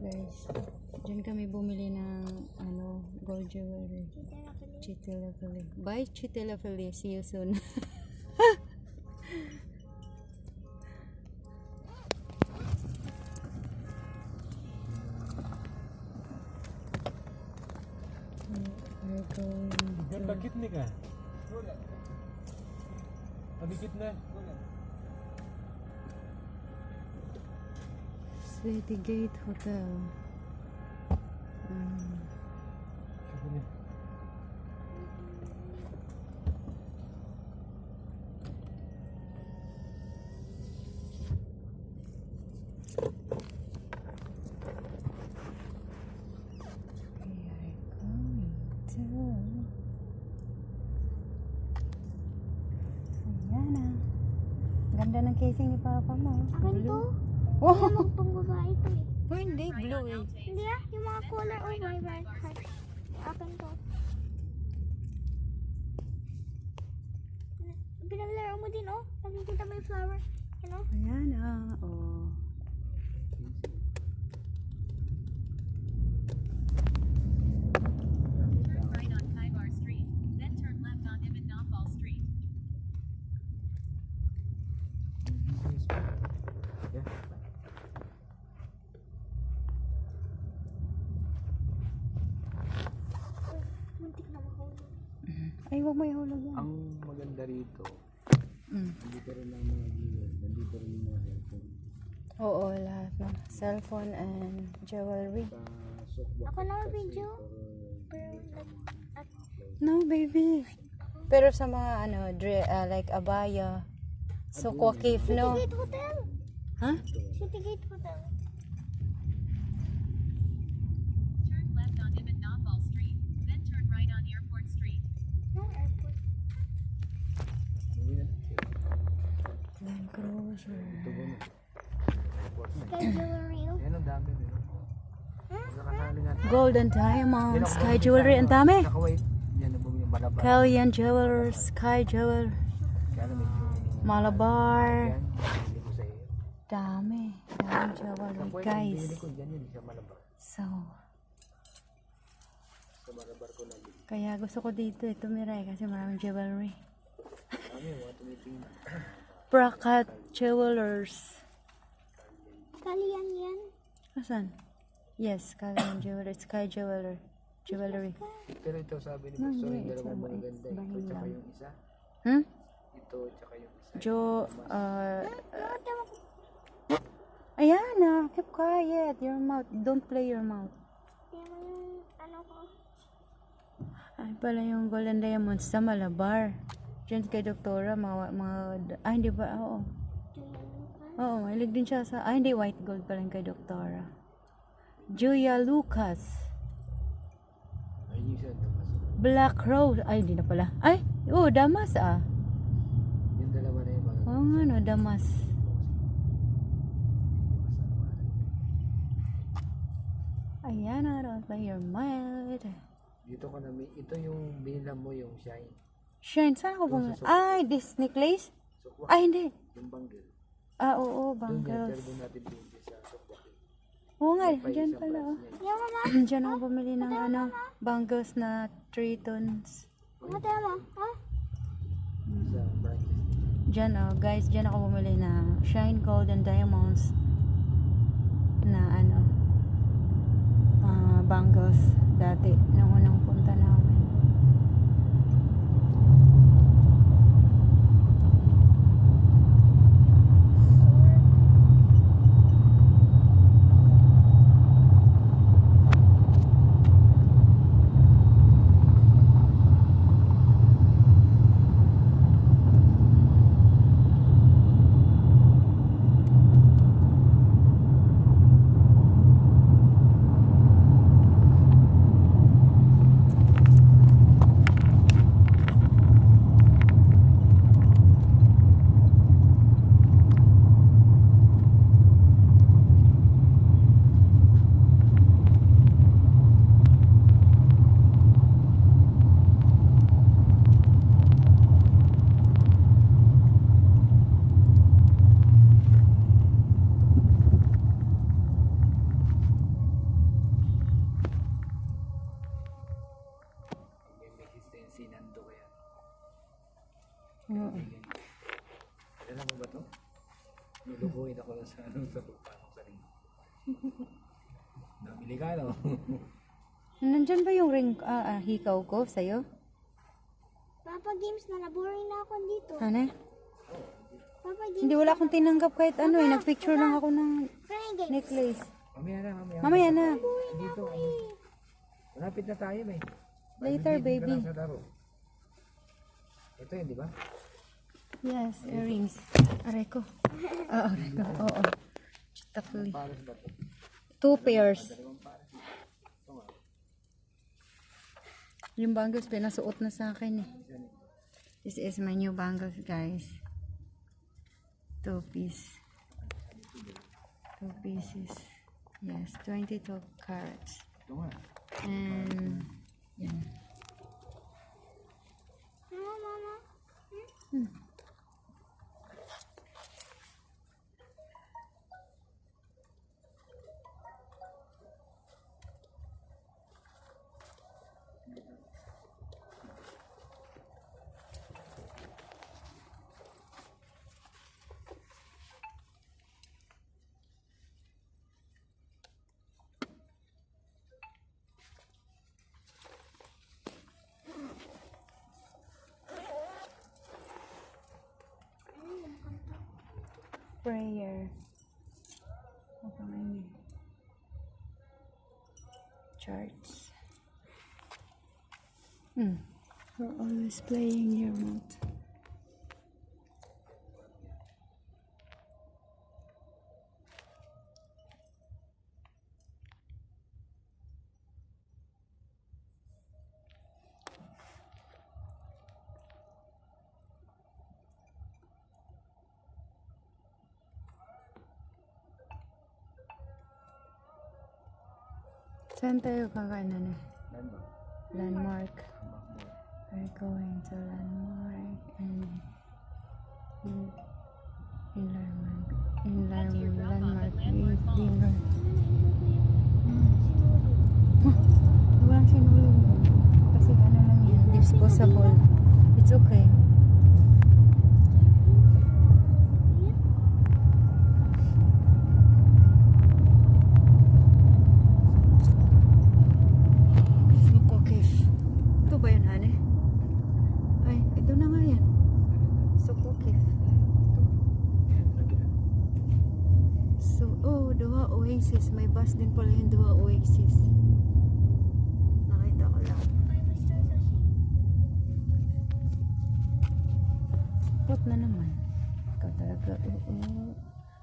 Guys, dyan kami bumili ng gold jewelry. Chitila Philly. Bye Chitila Philly. See you soon. We're going to... कितने का है? अभी कितना है? City Gate Hotel. Ayan na. Ganda ng casing ni Papa mo. Akin to. Oh, Lamang pang babae to eh. hindi. Blue eh. Hindi ah, yung mga color or my heart. Akin to. Pinaglaro mo din oh. Nakikita mo yung flower. Ano? Ayan oh. Turn right on Kaibar Street, then turn left on Ibn Nafal Street. Muntik na mahulog. Ay, huwag mo ihulog yan. Ang maganda rito, Mm. nandito rin ang mga gear, nandito rin yung mga cellphone. Oo, lahat ng cellphone and jewelry. Sa softbox Ako na kasi, video. pero Pero at No, baby. Pero sa mga like abaya, so Kwakif, no? City Gate Hotel. Ha? City Gate Hotel. Turn left on Ibn Nafal Street, then turn right on Airport Street. Yung airport. Land Cruiser. Sky Jewelry oh. Yan ang dami nila. Nakasali natin. Gold and diamonds, Sky Jewelry, ang dami. Nakawait. Yan ang bumili Malabar. Kalyan Jewelers, Sky Jewel, Kaya na medyo Malabar. yan. Hindi ko sa iyo. Dami jewelry, Nakuha guys. binili ko dyan yun sa Malabar. So, Sa Malabar ko nabili. kaya gusto ko dito tumira kasi maraming jewelry. Kami, mga tumitingin. Prakat Jewelers. Kalian yan. Asan? Yes, Kalyan Jewelry, Sky Jewelry. Pero ito sabi ni No, Pastor, hindi, yung it's dalawang a- maganda. it's Ito bahing tsaka lang. yung isa. Hmm? Ito tsaka yung isa. Ayan keep quiet. Your mouth. Don't play your mouth. Tingnan mo yung ano ko. Ay pala yung Golden Diamonds sa Malabar. Diyan kay Doktora, hindi ba? Oo. Oo, mahilig din siya sa, hindi, white gold pa lang kay Doktora. Julia Lucas. Ay, yung isa. Black Rose. Ay, hindi na pala. Ay, Damas Yung dalawa na yung mga. Oo nga no, Damas. Ayan na, don't play your mind. Dito ka na, ito yung binila mo yung shine. Shine, saan ako bumili? Ay, this necklace? So, wak, Ay, hindi. yung bangle. Oo, Doon yan, pero bangles. doon natin binili sa softbox. Oo nga, Pa dyan isang pala. branch niya. Yung mama. Diyan ako bumili ng bangles na 3 tons. Mata mo. Ha? Sa branches. Diyan guys, diyan ako bumili na Shine Gold and Diamonds na bangles dati nung unang punta namin. Tumawid ako lang sa sa lupa ko sa ring. Nabili ka, no? Nandyan ba yung ring, hikaw ko sa'yo? Papa Games na boring na ako dito. Ano? Papa Games. Hindi, wala akong tinanggap kahit ano eh. Nagpicture lang ako ng Playing games. necklace. Mamaya na, mamaya. Mamaya na. Dito. Malapit na tayo, may. Later, baby. Sa laro. Ito yun, di ba? Yes, earrings. Aray ko. Aray ko. Oo. Chitakli. Pares ba ito? 2 pairs. Yung bangles, pinasuot na sa akin eh. This is my new bangles, guys. 2 piece. 2 pieces. Yes, 22 carats. Ito nga. And, yan. Mama. Prayer. Apa ini? Charts. We're always playing your mouth. Saan tayo kakain na? Landmark. We're going to landmark and in landmark with dinner. Walang sinulog. Kasi ano lang yan, disposable. It's okay. Oasis. May bus din pala yung Dua Oasis. Nakita ko lang. Pot na naman. Ikaw talaga.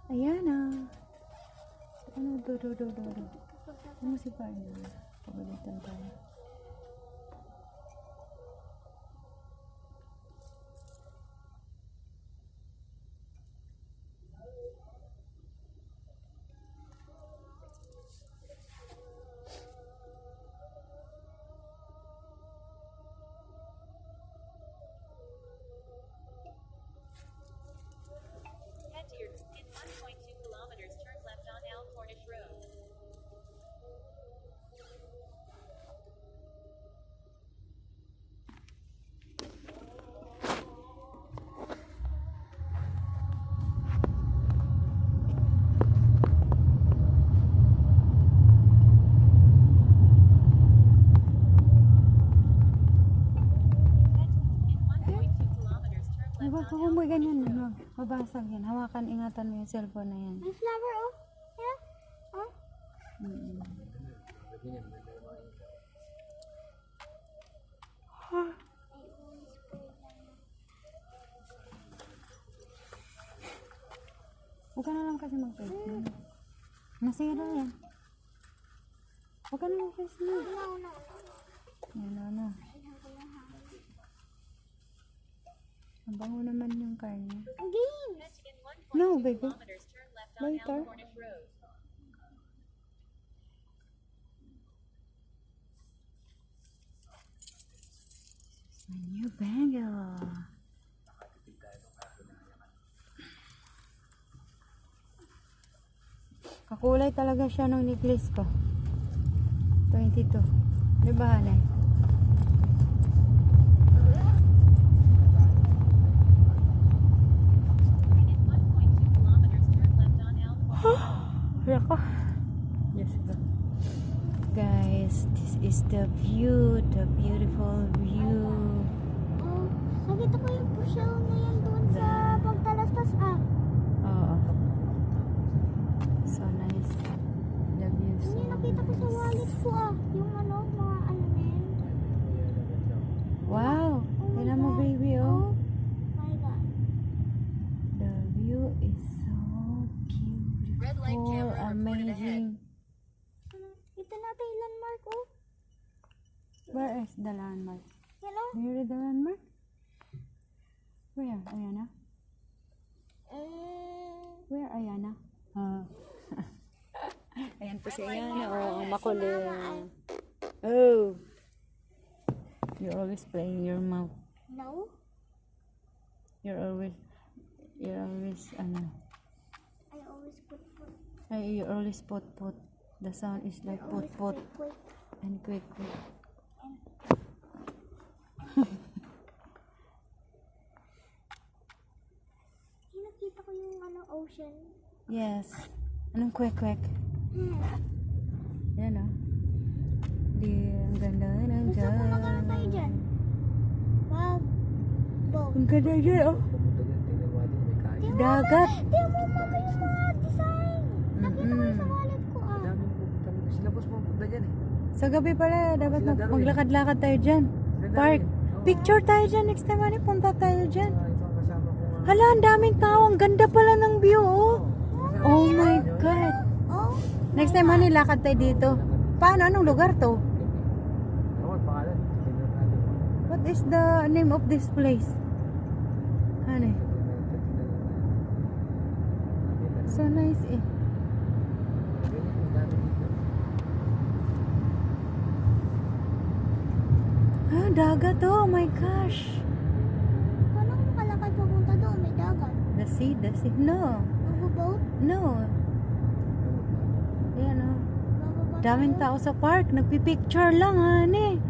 Ayan na. Ano? Do. Ano si Barney? Pagalitan tayo. In 1.2 kilometers, turn left on Al Cornish Road. Ay, baka kung may ganyan, mabasag yan. Hawakan, ingatan mo yung cellphone na yan. May flower, oh. Yeah. Oh. Huwag ka na lang kasi mag-face. Nasira yan. Huwag ka na mag-face na. No. Yan. Ang bango naman yung karne. Games. In 1.2 No, baby. kilometers, turn left on Later. Al Cornish Road. My new bangle. Kakulay talaga siya nung necklace ko. 22. Diba, Hanay? In 1.2 kilometers, turn left Ako. Yes, go. Guys, this is the view, the beautiful view. Oh, nakita ko yung pushel na yan doon sa pagtalastas Oo. So nice. The view so Yung nakita ko sa wallet ko yung mga ano na yan. Wow! Tignan mo baby oh. My God. The view is so Red light beautiful, camera reported ahead. amazing. Kita natin yung landmark Where is the landmark? Yan oh. Here is the landmark? Where? Ayana? Where Ayana? Ayan po si Ayana. Oh, makulit. Oh. You're always playing your mouth. No? You're always, ano. I always put You always put. The sound is like put quick. and quick. Nakita ko yung ocean. Yes. Anong quick? Yan oh. Ang ganda ng Gusto ko magano tayo dyan. Wag. Boat. Ang ganda dyan oh. Pumunta dyan, tingnan mo natin, may kain. Dagat. Tingnan mo mama yung mga design. Nakita ko yung sa wallet ko Ang dami na pupunta dito. Sila boss pumunta dyan eh. Sa gabi pala, dapat Sila Darwin. maglakad-lakad tayo dyan. Sila Park. Darwin. Oo. Picture tayo dyan. Next time, ano, punta tayo dyan. Ito ang kasama ko nga. Hala, ang daming tao. Ang ganda pala ng view, oh. Oh my God. Oh. Next time, honey, lakad tayo dito. Paano? Anong lugar to? Ako, ang pangalan. Tingnan natin. What is the name of this place? Honey, so nice eh. Ang dami dito. Ah, dagat, oh my gosh. Paano kung makalakad papunta doon? May dagat. The sea. No. Magbo-boat? No. Ayan, oh. Bababa Daming tayo? tao sa park. Nagpipicture lang, honey.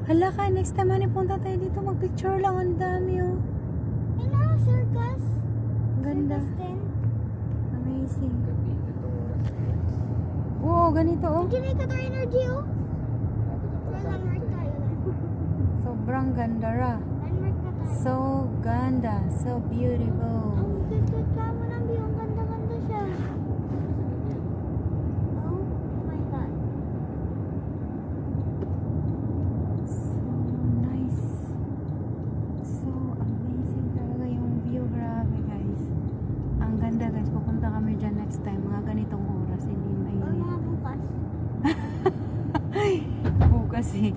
Hala ka, next time, honey, punta tayo dito. Magpicture lang. Ang dami, oh. Ay na, circus. Ganda. Circus tent. Amazing. Gabi, itong oras. Oo, ganito, oh. Diyan ay Qatar Energy, oh. Malapit na pala May sa atin landmark ito eh. tayo. Sobrang ganda, ra. Landmark na tayo. So ganda. So beautiful. Ang good ka mo ng view. Ang ganda-ganda siya. Oh my God. So nice. So amazing talaga yung view. Grabe, guys. Ang ganda, guys. Pupunta kami dyan next time. Mga ganitong oras. Hindi Or mainit. mga bukas. Bukas eh.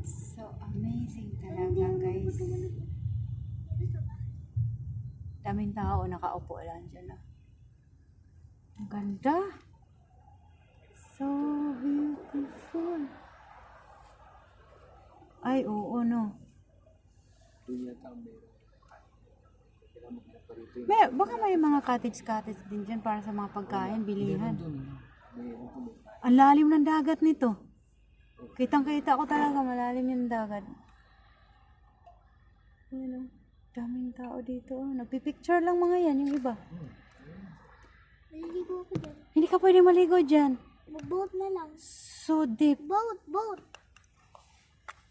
So amazing talaga, guys. Daming tao nakaupo lang dyan. Ah. Ang ganda. So beautiful. Ay, oo, no. Doon yata ang meron. Kailangan maghanap pa rito. Baka may mga cottage din dyan para sa mga pagkain, bilihan. Doon. Mayroon doon. Ang lalim ng dagat nito. Kitang-kita ko talaga, malalim yung dagat. Ayan, oh. Daming tao dito. Oh. Nagpipicture lang mga yan, yung iba. Maliligo ako dyan. Hindi ka pwede maligo dyan. Boat na lang. So deep. Boat.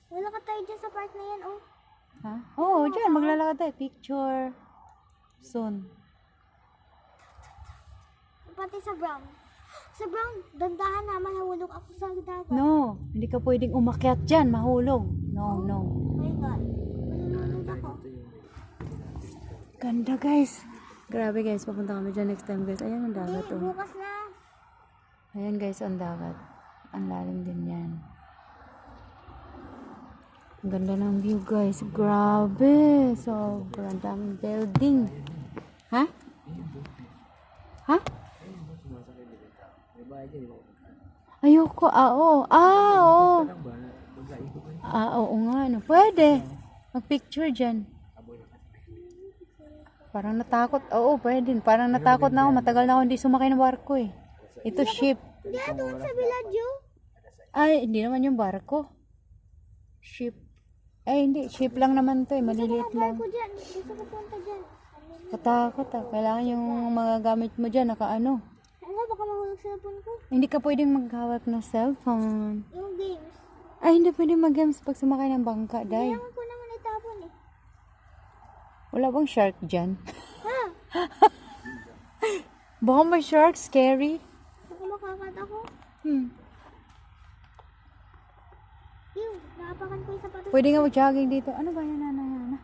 Wala ka tayo dyan sa park na yan, oh. Ha? Oo, dyan. Maglalakad tayo. Picture. Soon. Pati sa brown. Sa brown, dandahan na mahulog ako sa dagat. No. Hindi ka pwedeng umakyat dyan. Mahulog. No. Oh my God. Malulunod ako. Ganda, guys. Grabe, guys. Papunta kami dyan next time, guys. Ayan ang dagat, oh. Bukas na. Ayan, guys, ang dagat. Ang lalim din yan. Ang ganda ng view, guys. Grabe. Sobrang daming building. Ha? Ha? May bahay dyan, di ba? Ayoko. Oo. Oo. Lang ba? Magkaikot kayo. Oo nga. No. Pwede. Mag-picture dyan. Parang natakot. Oo, pwede. Parang natakot na ako. Matagal na ako hindi sumakay ng barko eh. Ito ship. Hindi, doon sa Villaggio. Ay, hindi naman yung barko. Ship. Ay, hindi. Ship lang naman to eh. Maliliit lang. Barko dyan. Gusto ko punta dyan. Katakot ah. Kailangan yung mga gamit mo dyan, nakaano. Ano, baka mahulog sa cellphone ko. Hindi ka pwedeng maghawak ng cellphone. Yung games. Ay, hindi pwedeng mag-games pag sumakay ng bangka, day. Kailangan ko naman itapon eh. Wala bang shark dyan? Ha? Baka may shark, scary. Baka makakat ako. Yung, nakapakan ko yung sapatos. Pwede nga mag-jogging dito. Ano ba yan, Ana?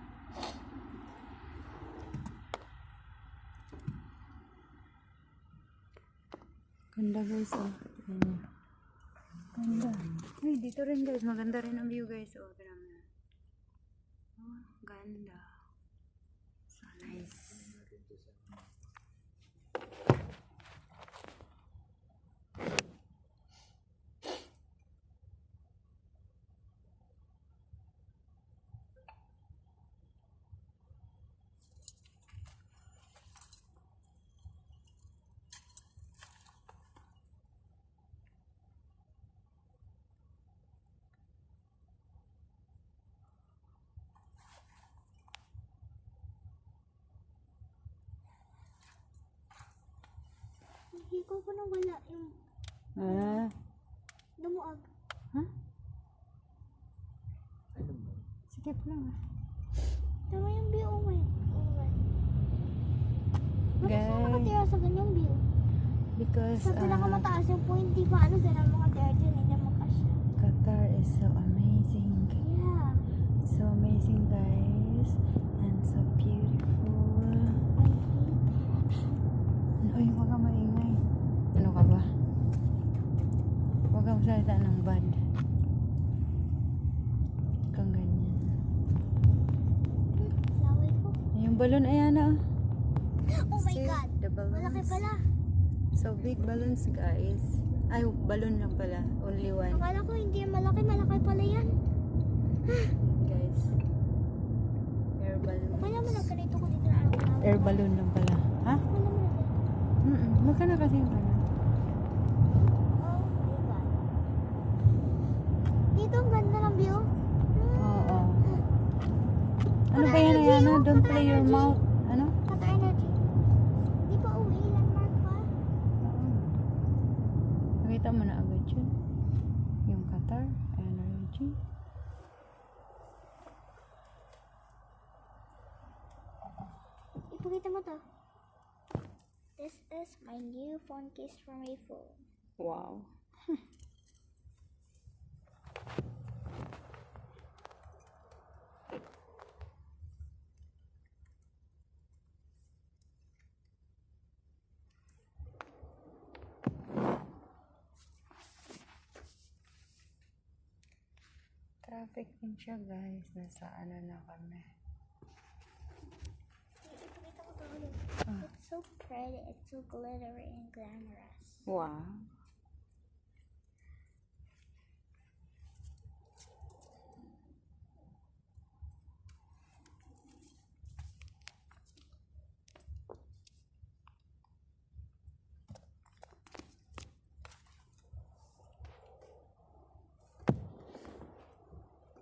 Ganda guys, oh. Ayan. Ganda. Ay, dito rin guys. Maganda rin ang view guys. Oh, tignan mo. Oh, ganda. So nice. Hiko ko nang wala yung Ah. dumuag. Ha? Ano mo? Sikip lang. Tama yung view ko ngayon. Bakit Guys. saan nakatira sa ganyang view? Because Sa pinakamataas yung point, di ba ano sila makatira dyan, hindi makasya. Qatar is so amazing. Yeah. So amazing guys. And so beautiful. Uy, huwag kang maingay. Ano ka ba? Huwag kang salita ng bad. Kang ganyan. Laway ko. Yung balon, ayan na. Oh my See? God. The balloons. Malaki pala. So big balloons guys. Ay, balon lang pala. Only one. Akala ko hindi yan malaki. Malaki pala yan. Guys. Air balloon. Kaya mo nagkanito ko dito na araw-araw. Air balloon lang pala. Ha? Kaya mo nagkanito. Magkano kasi yung ano? Oh my God. Dito ang ganda ng view. Oo. Ano ba yan, Ayana? Don't play your mouth. Ano? Kata energy. Di pa uwi. Landmark pa. Nakita mo na agad yun. Yung Qatar Energy. Ipakita mo to. This is my new phone case for my phone. Wow. Traffic din siya guys. Nasa ano na kami. Ipakita mo to ulit. It's so pretty. It's so glittery and glamorous. Wow.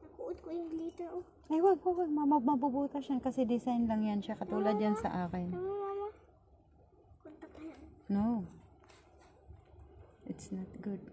Nakuot ko yung glitter. Oh. Ay, wag. Mabubutas yan kasi design lang yan siya. Katulad yan sa akin. Tama, mama. Kontak ka yan. No. It's not good.